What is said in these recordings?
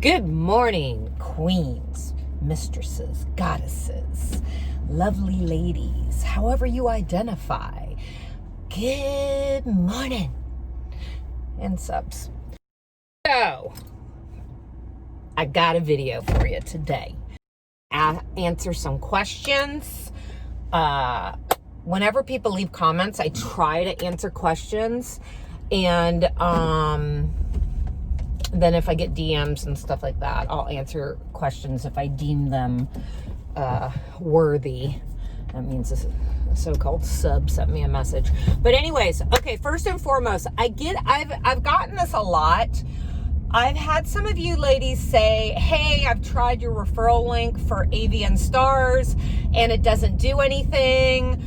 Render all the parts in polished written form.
Good morning, queens, mistresses, goddesses, lovely ladies, however you identify. Good morning. And subs. So, I got a video for you today. I'll answer some questions. Whenever people leave comments, I try to answer questions. And then if I get DMs and stuff like that, I'll answer questions if I deem them worthy. That means a so-called sub sent me a message. But anyways, okay, first and foremost, I've gotten this a lot. I've had some of you ladies say, hey, I've tried your referral link for AVN stars and it doesn't do anything.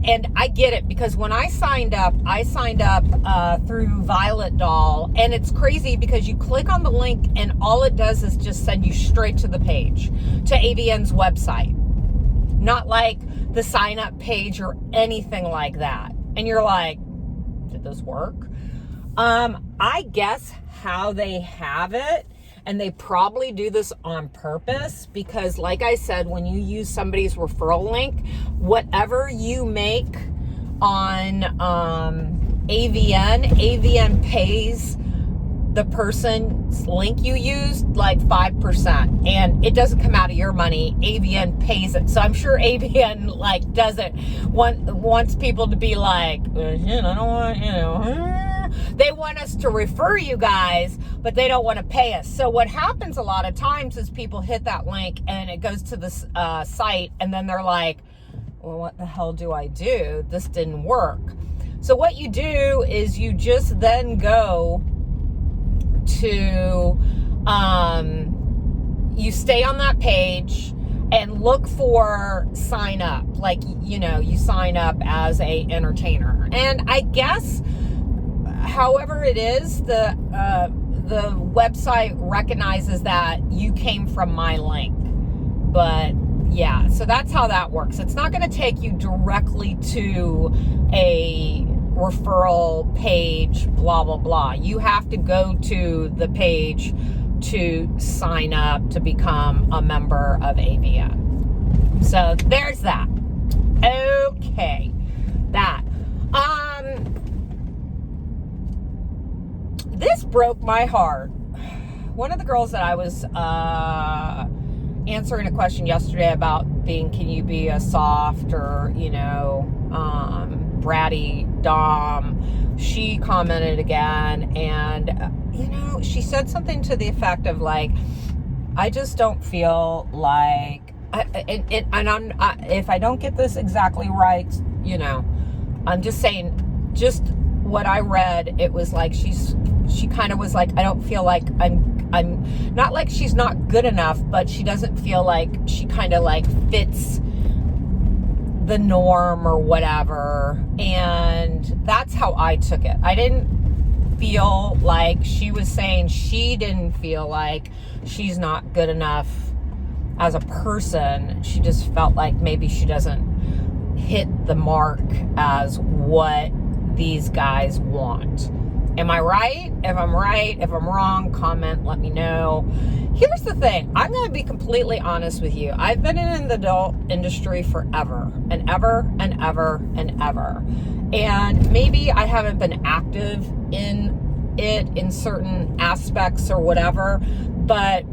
And I get it, because when I signed up through Violet Doll, and it's crazy because you click on the link and all it does is just send you straight to the page, to AVN's website. Not like the sign up page or anything like that. And you're like, did this work? I guess how they have it, and they probably do this on purpose, because like I said, when you use somebody's referral link, whatever you make on AVN pays the person's link you used like 5%, and it doesn't come out of your money. AVN pays it. So I'm sure AVN like doesn't wants people to be like, I don't want, they want us to refer you guys, but they don't want to pay us. So what happens a lot of times is people hit that link and it goes to this site, and then they're like, well, what the hell do I do? This didn't work. So what you do is you just then go to, you stay on that page and look for sign up. Like, you sign up as a entertainer. And I guess, however it is, the website recognizes that you came from my link. But yeah, so that's how that works. It's not going to take you directly to a referral page, blah, blah, blah. You have to go to the page to sign up to become a member of AVN. So there's that. Okay. That. This broke my heart. One of the girls that I was answering a question yesterday about can you be a soft or, bratty dom, she commented again, and, she said something to the effect of like, I just don't feel like, if I don't get this exactly right, I'm just saying, just what I read, it was like she kind of was like, I don't feel like I'm not like she's not good enough, but she doesn't feel like she kind of like fits the norm or whatever. And that's how I took it. I didn't feel like she was saying she didn't feel like she's not good enough as a person. She just felt like maybe she doesn't hit the mark as what these guys want. Am I right? If I'm right, if I'm wrong, comment, let me know. Here's the thing. I'm going to be completely honest with you. I've been in the adult industry forever and ever and ever and ever. And maybe I haven't been active in it in certain aspects or whatever, but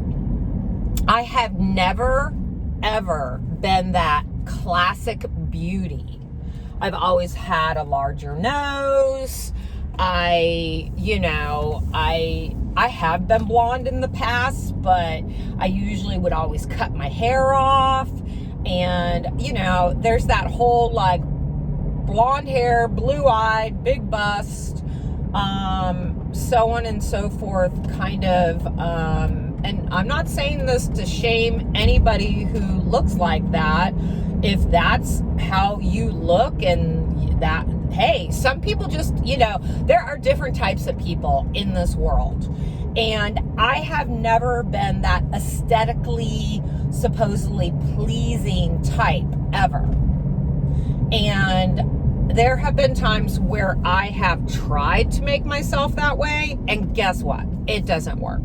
I have never, ever been that classic beauty. I've always had a larger nose. I have been blonde in the past, but I usually would always cut my hair off. And, there's that whole like blonde hair, blue-eyed, big bust, so on and so forth kind of. And I'm not saying this to shame anybody who looks like that. If that's how you look, and that, hey, some people just, there are different types of people in this world. And I have never been that aesthetically, supposedly pleasing type ever. And there have been times where I have tried to make myself that way. And guess what? it doesn't work.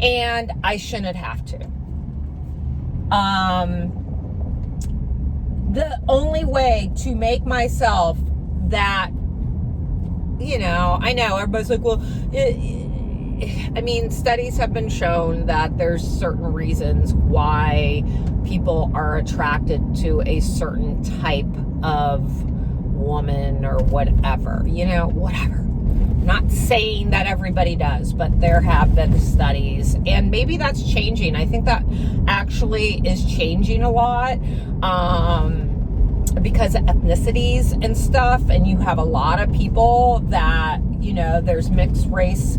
And I shouldn't have to. The only way to make myself that, you know, I know everybody's like, well, I mean, studies have been shown that there's certain reasons why people are attracted to a certain type of woman or whatever, you know, whatever. Not saying that everybody does, but there have been studies, and maybe that's changing. I think that actually is changing a lot, because of ethnicities and stuff, and you have a lot of people that, you know, there's mixed race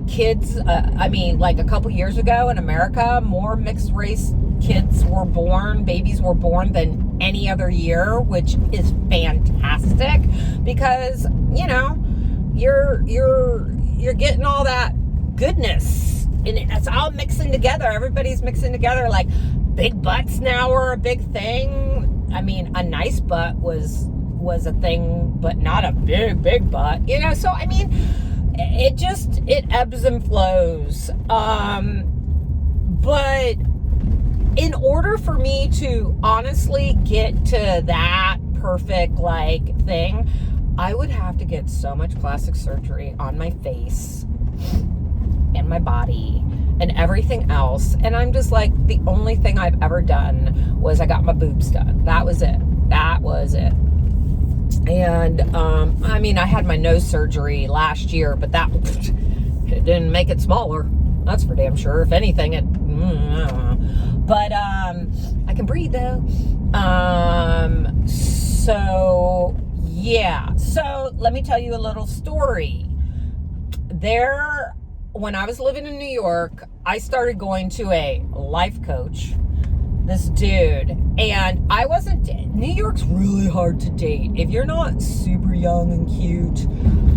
kids. I mean, like a couple years ago in America, more mixed race babies were born than any other year, which is fantastic, because, you know, you're getting all that goodness, and it's all mixing together. Everybody's mixing together. Like, big butts now are a big thing. I mean, a nice butt was a thing, but not a big butt, you know. So I mean, it ebbs and flows. But in order for me to honestly get to that perfect like thing, I would have to get so much plastic surgery on my face and my body and everything else. And I'm just like, the only thing I've ever done was I got my boobs done. That was it. And I mean, I had my nose surgery last year, but it didn't make it smaller. That's for damn sure. If anything, I don't know. But I can breathe though. So yeah. So let me tell you a little story. When I was living in New York, I started going to a life coach, this dude, and New York's really hard to date. If you're not super young and cute,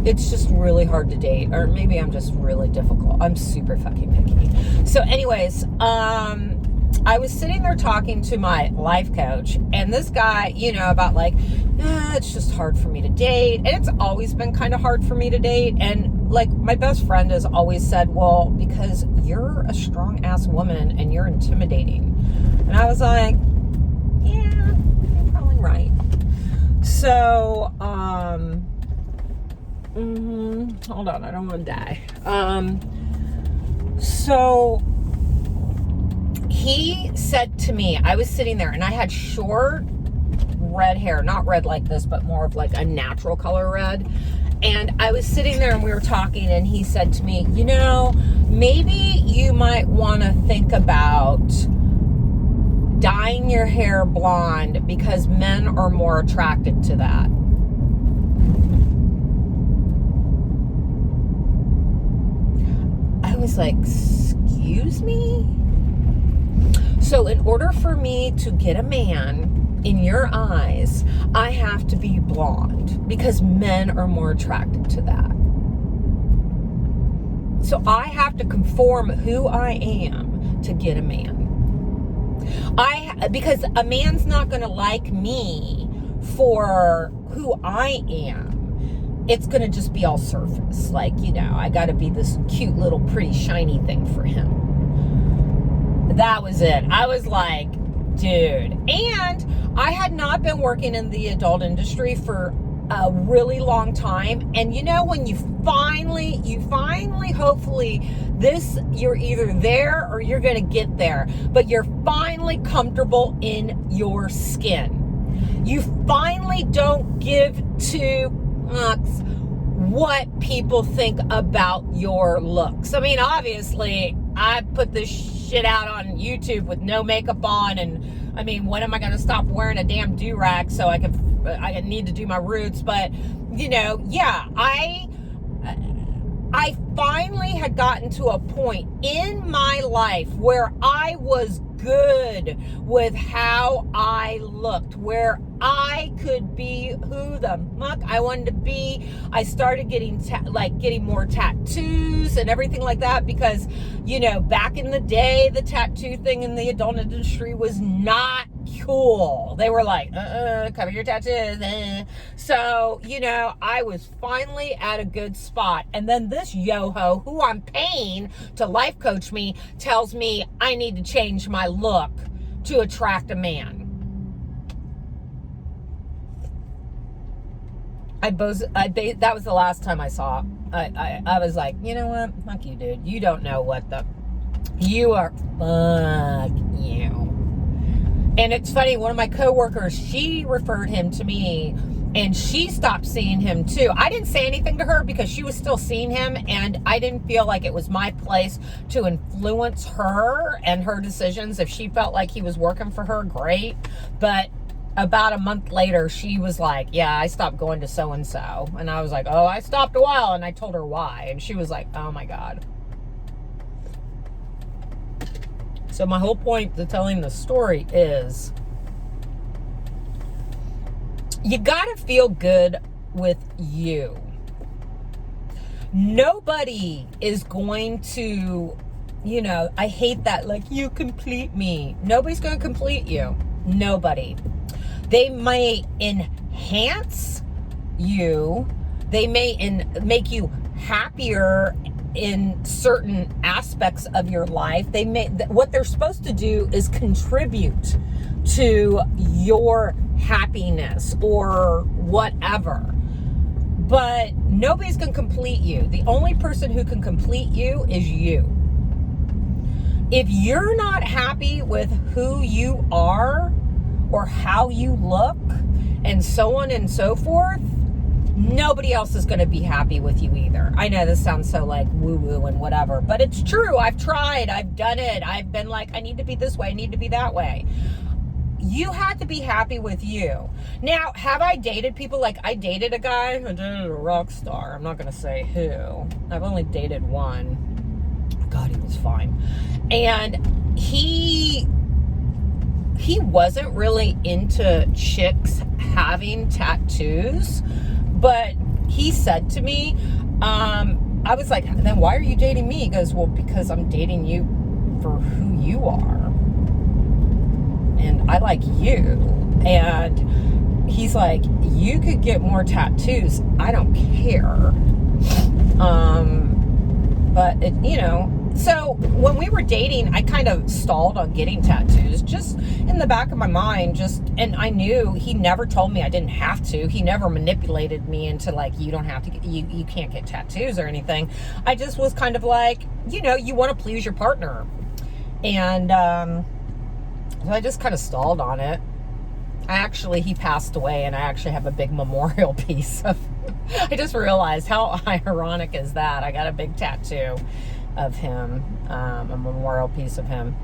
it's just really hard to date. Or maybe I'm just really difficult. I'm super fucking picky. So anyways, I was sitting there talking to my life coach, and this guy, you know, about like, it's just hard for me to date. And it's always been kind of hard for me to date. And like, my best friend has always said, well, because you're a strong ass woman and you're intimidating. And I was like, yeah, you're probably right. So, hold on, I don't want to die. So he said to me, I was sitting there and I had short red hair, not red like this, but more of like a natural color red. And I was sitting there and we were talking, and he said to me, you know, maybe you might want to think about dyeing your hair blonde because men are more attracted to that. I was like, excuse me? So in order for me to get a man in your eyes, I have to be blonde because men are more attracted to that. So I have to conform who I am to get a man. Because a man's not going to like me for who I am. It's going to just be all surface. Like, you know, I got to be this cute little pretty shiny thing for him. That was it. I was like, dude. And I had not been working in the adult industry for a really long time. And you know, when you finally, hopefully you're either there or you're going to get there, but you're finally comfortable in your skin. You finally don't give two fucks what people think about your looks. I mean, obviously, I put this shit out on YouTube with no makeup on, and I mean, when am I going to stop wearing a damn do-rag so I need to do my roots? But, you know, yeah, I finally had gotten to a point in my life where I was good with how I looked, where I could be who the fuck I wanted to be. I started getting more tattoos and everything like that because, you know, back in the day, the tattoo thing in the adult industry was not cool. They were like, cover your tattoos. So, you know, I was finally at a good spot. And then this yo-ho, who I'm paying to life coach me, tells me I need to change my look to attract a man. That was the last time I saw. I was like, you know what? Fuck you, dude. You don't know what you are. Fuck you. And it's funny. One of my coworkers, she referred him to me, and she stopped seeing him too. I didn't say anything to her because she was still seeing him, and I didn't feel like it was my place to influence her and her decisions. If she felt like he was working for her, great. But about a month later, she was like, yeah, I stopped going to so-and-so. And I was like, oh, I stopped a while. And I told her why. And she was like, oh my God. So my whole point to telling the story is you got to feel good with you. Nobody is going to, you know, I hate that, like, you complete me. Nobody's going to complete you. Nobody. They may enhance you. They may make you happier in certain aspects of your life. What they're supposed to do is contribute to your happiness or whatever. But nobody's going to complete you. The only person who can complete you is you. If you're not happy with who you are, or how you look, and so on and so forth, nobody else is going to be happy with you either. I know this sounds so like woo-woo and whatever, but it's true. I've tried. I've done it. I've been like, I need to be this way. I need to be that way. You have to be happy with you. Now, have I dated people? Like, I dated a guy. I dated a rock star. I'm not going to say who. I've only dated one. God, he was fine. And he wasn't really into chicks having tattoos, but he said to me, I was like, then why are you dating me? He goes, well, because I'm dating you for who you are. And I like you. And he's like, you could get more tattoos. I don't care. But it, you know, so when we were dating, I kind of stalled on getting tattoos, just in the back of my mind, and I knew he never told me I didn't have to. He never manipulated me into like, you don't have to get, you can't get tattoos or anything. I just was kind of like, you know, you want to please your partner. And, so I just kind of stalled on it. He passed away, and I actually have a big memorial piece of, I just realized how ironic is that. I got a big tattoo of him, a memorial piece of him,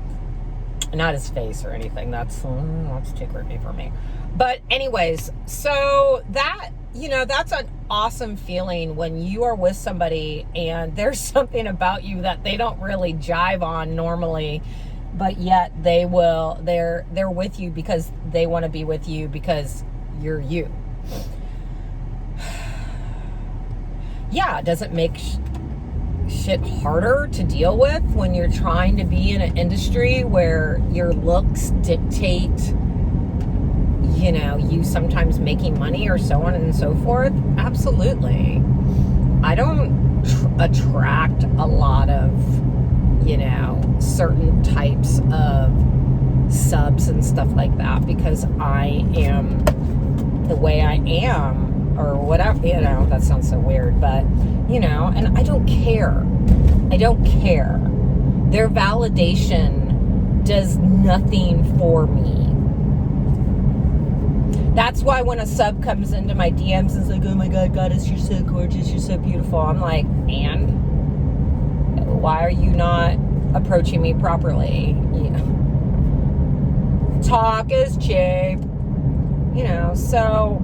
not his face or anything. That's too creepy for me. But anyways, so that, you know, that's an awesome feeling when you are with somebody and there's something about you that they don't really jive on normally, but yet they're with you because they want to be with you because you're you. Yeah, does it make shit harder to deal with when you're trying to be in an industry where your looks dictate, you know, you sometimes making money or so on and so forth? Absolutely. I don't attract a lot of, you know, certain types of subs and stuff like that because I am the way I am. Or whatever, you know, that sounds so weird, but, you know, and I don't care. I don't care. Their validation does nothing for me. That's why when a sub comes into my DMs and is like, oh my God, Goddess, you're so gorgeous, you're so beautiful. I'm like, and? Why are you not approaching me properly? You know, talk is cheap. You know, so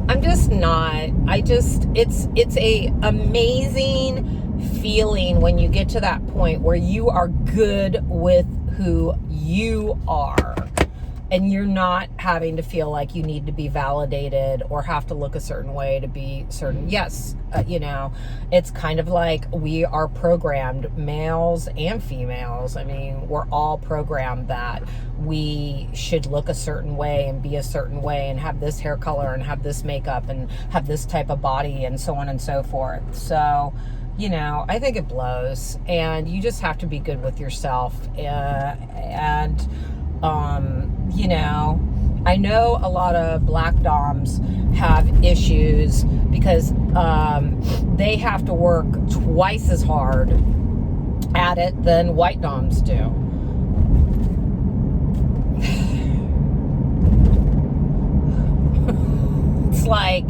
I'm just not, it's a amazing feeling when you get to that point where you are good with who you are. and you're not having to feel like you need to be validated or have to look a certain way to be certain. Yes, you know, it's kind of like we are programmed, males and females. I mean, we're all programmed that we should look a certain way and be a certain way and have this hair color and have this makeup and have this type of body and so on and so forth. So, you know, I think it blows, and you just have to be good with yourself. You know, I know a lot of black doms have issues because they have to work twice as hard at it than white doms do. It's like,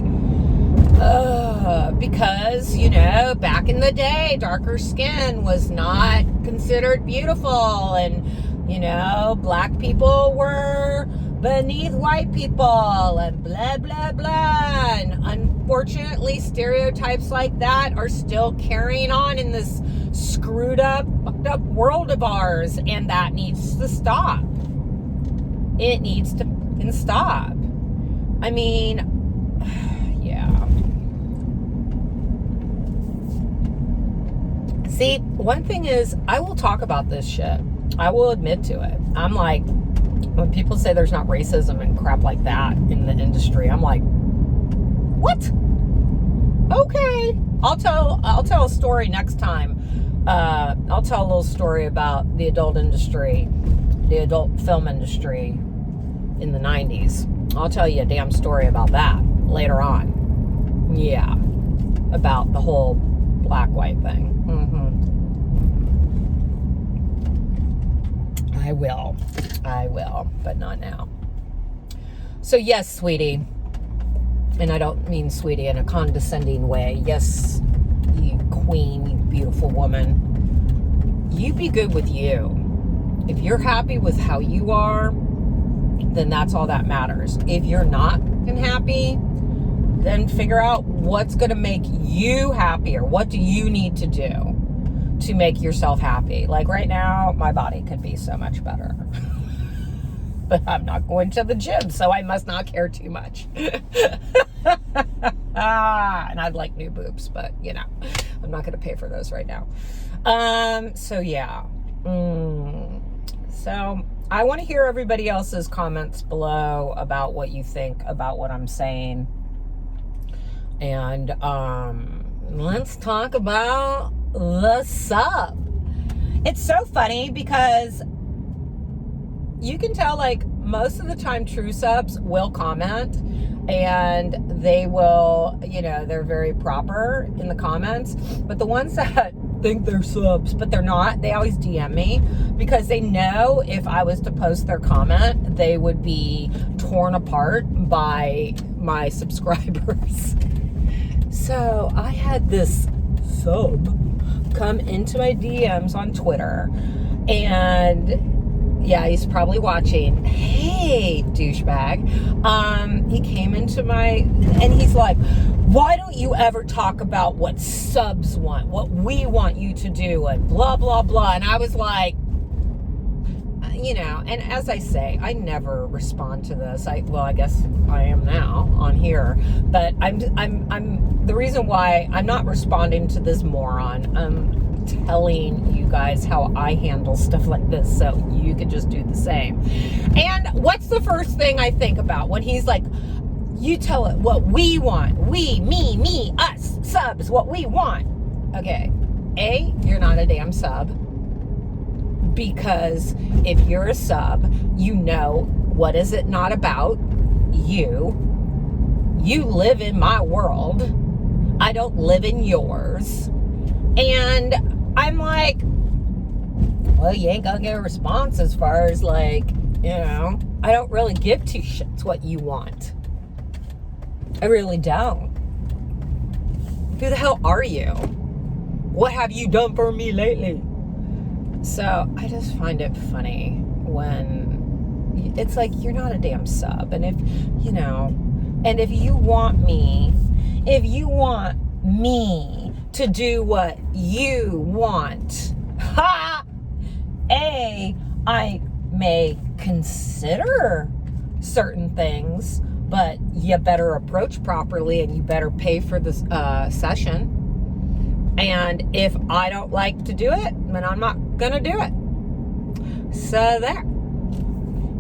because, you know, back in the day, darker skin was not considered beautiful, and, you know, black people were beneath white people, and blah, blah, blah. And unfortunately, stereotypes like that are still carrying on in this screwed up, fucked up world of ours, and that needs to stop. It needs to fucking stop. I mean, yeah. See, one thing is, I will talk about this shit. I will admit to it. I'm like, when people say there's not racism and crap like that in the industry, I'm like, what? Okay. I'll tell a story next time. I'll tell a little story about the adult industry, the adult film industry in the 90s. I'll tell you a damn story about that later on. Yeah. About the whole black-white thing. I will, but not now. So yes, sweetie, and I don't mean sweetie in a condescending way. Yes, you queen, you beautiful woman. You be good with you. If you're happy with how you are, then that's all that matters. If you're not happy, then figure out what's going to make you happier. What do you need to do to make yourself happy? Like right now, my body could be so much better. But I'm not going to the gym, so I must not care too much. And I'd like new boobs, but you know, I'm not going to pay for those right now. So yeah. So I want to hear everybody else's comments below about what you think about what I'm saying. And let's talk about the sub. It's so funny because you can tell, like, most of the time true subs will comment, and they will, you know, they're very proper in the comments. But the ones that think they're subs but they're not, they always DM me, because they know if I was to post their comment, they would be torn apart by my subscribers. So I had this sub come into my DMs on Twitter, and yeah, he's probably watching. Hey, douchebag. He came into and he's like, why don't you ever talk about what subs want, what we want you to do, and blah, blah, blah. And I was like, you know, and as I say, I never respond to this. I guess I am now on here, but I'm the reason why I'm not responding to this moron. I'm telling you guys how I handle stuff like this, so you could just do the same. And what's the first thing I think about when he's like, you tell it what we want, we, me, us, subs, what we want. Okay, A, you're not a damn sub, because if you're a sub, you know, what is it not about? You live in my world, I don't live in yours. And I'm like, well, you ain't gonna get a response as far as, like, you know, I don't really give two shits what you want. I really don't. Who the hell are you? What have you done for me lately? So I just find it funny when it's like, you're not a damn sub. And if, you know, and if you want me to do what you want, I may consider certain things, but you better approach properly and you better pay for the session. And if I don't like to do it, then I'm not gonna do it. So there.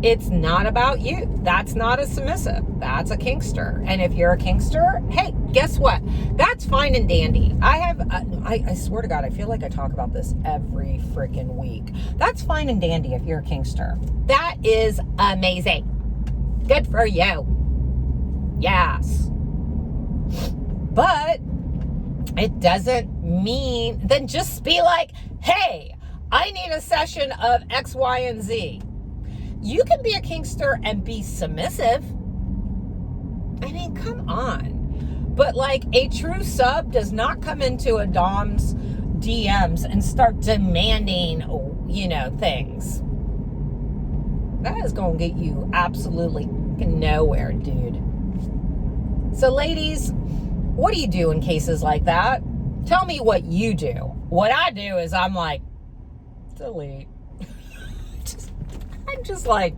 It's not about you. That's not a submissive. That's a kinkster. And if you're a kinkster, hey, guess what? That's fine and dandy. I swear to God, I feel like I talk about this every freaking week. That's fine and dandy if you're a kinkster. That is amazing. Good for you. Yes. But it doesn't mean, then just be like, hey, I need a session of X, Y, and Z. You can be a kinkster and be submissive. I mean, come on. But like a true sub does not come into a dom's DMs and start demanding, things. That is going to get you absolutely nowhere, dude. So ladies, what do you do in cases like that? Tell me what you do. What I do is I'm like, delete. I'm just like,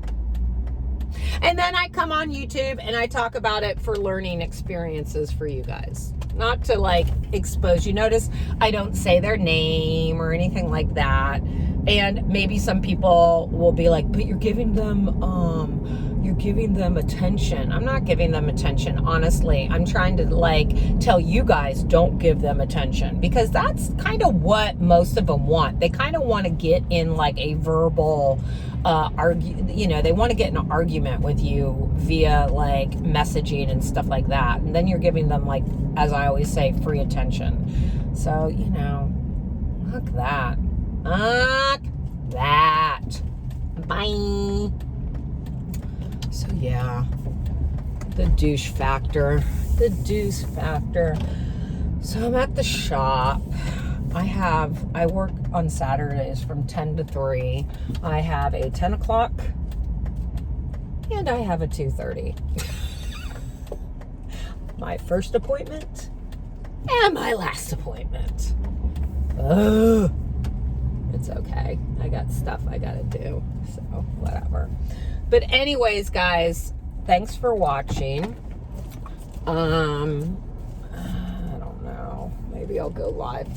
and then I come on YouTube and I talk about it for learning experiences for you guys, not to like expose you. Notice I don't say their name or anything like that. And maybe some people will be like, but you're giving them attention. I'm not giving them attention. Honestly, I'm trying to like tell you guys, don't give them attention, because that's kind of what most of them want. They kind of want to get in like a verbal they want to get in an argument with you via like messaging and stuff like that. And then you're giving them, like, as I always say, free attention. So, fuck that. Fuck that. Bye. So yeah, the douche factor. So I'm at the shop. I work on Saturdays from 10 to 3. I have a 10 o'clock and I have a 2:30. My first appointment and my last appointment. Oh, it's okay. I got stuff I gotta do, so whatever. But anyways, guys, thanks for watching. I don't know. Maybe I'll go live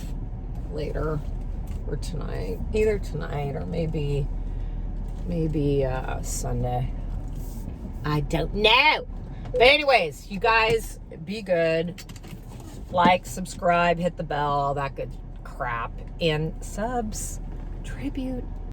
later or tonight. Either tonight or maybe Sunday. I don't know. But anyways, you guys be good. Like, subscribe, hit the bell, all that good crap. And subs, tribute.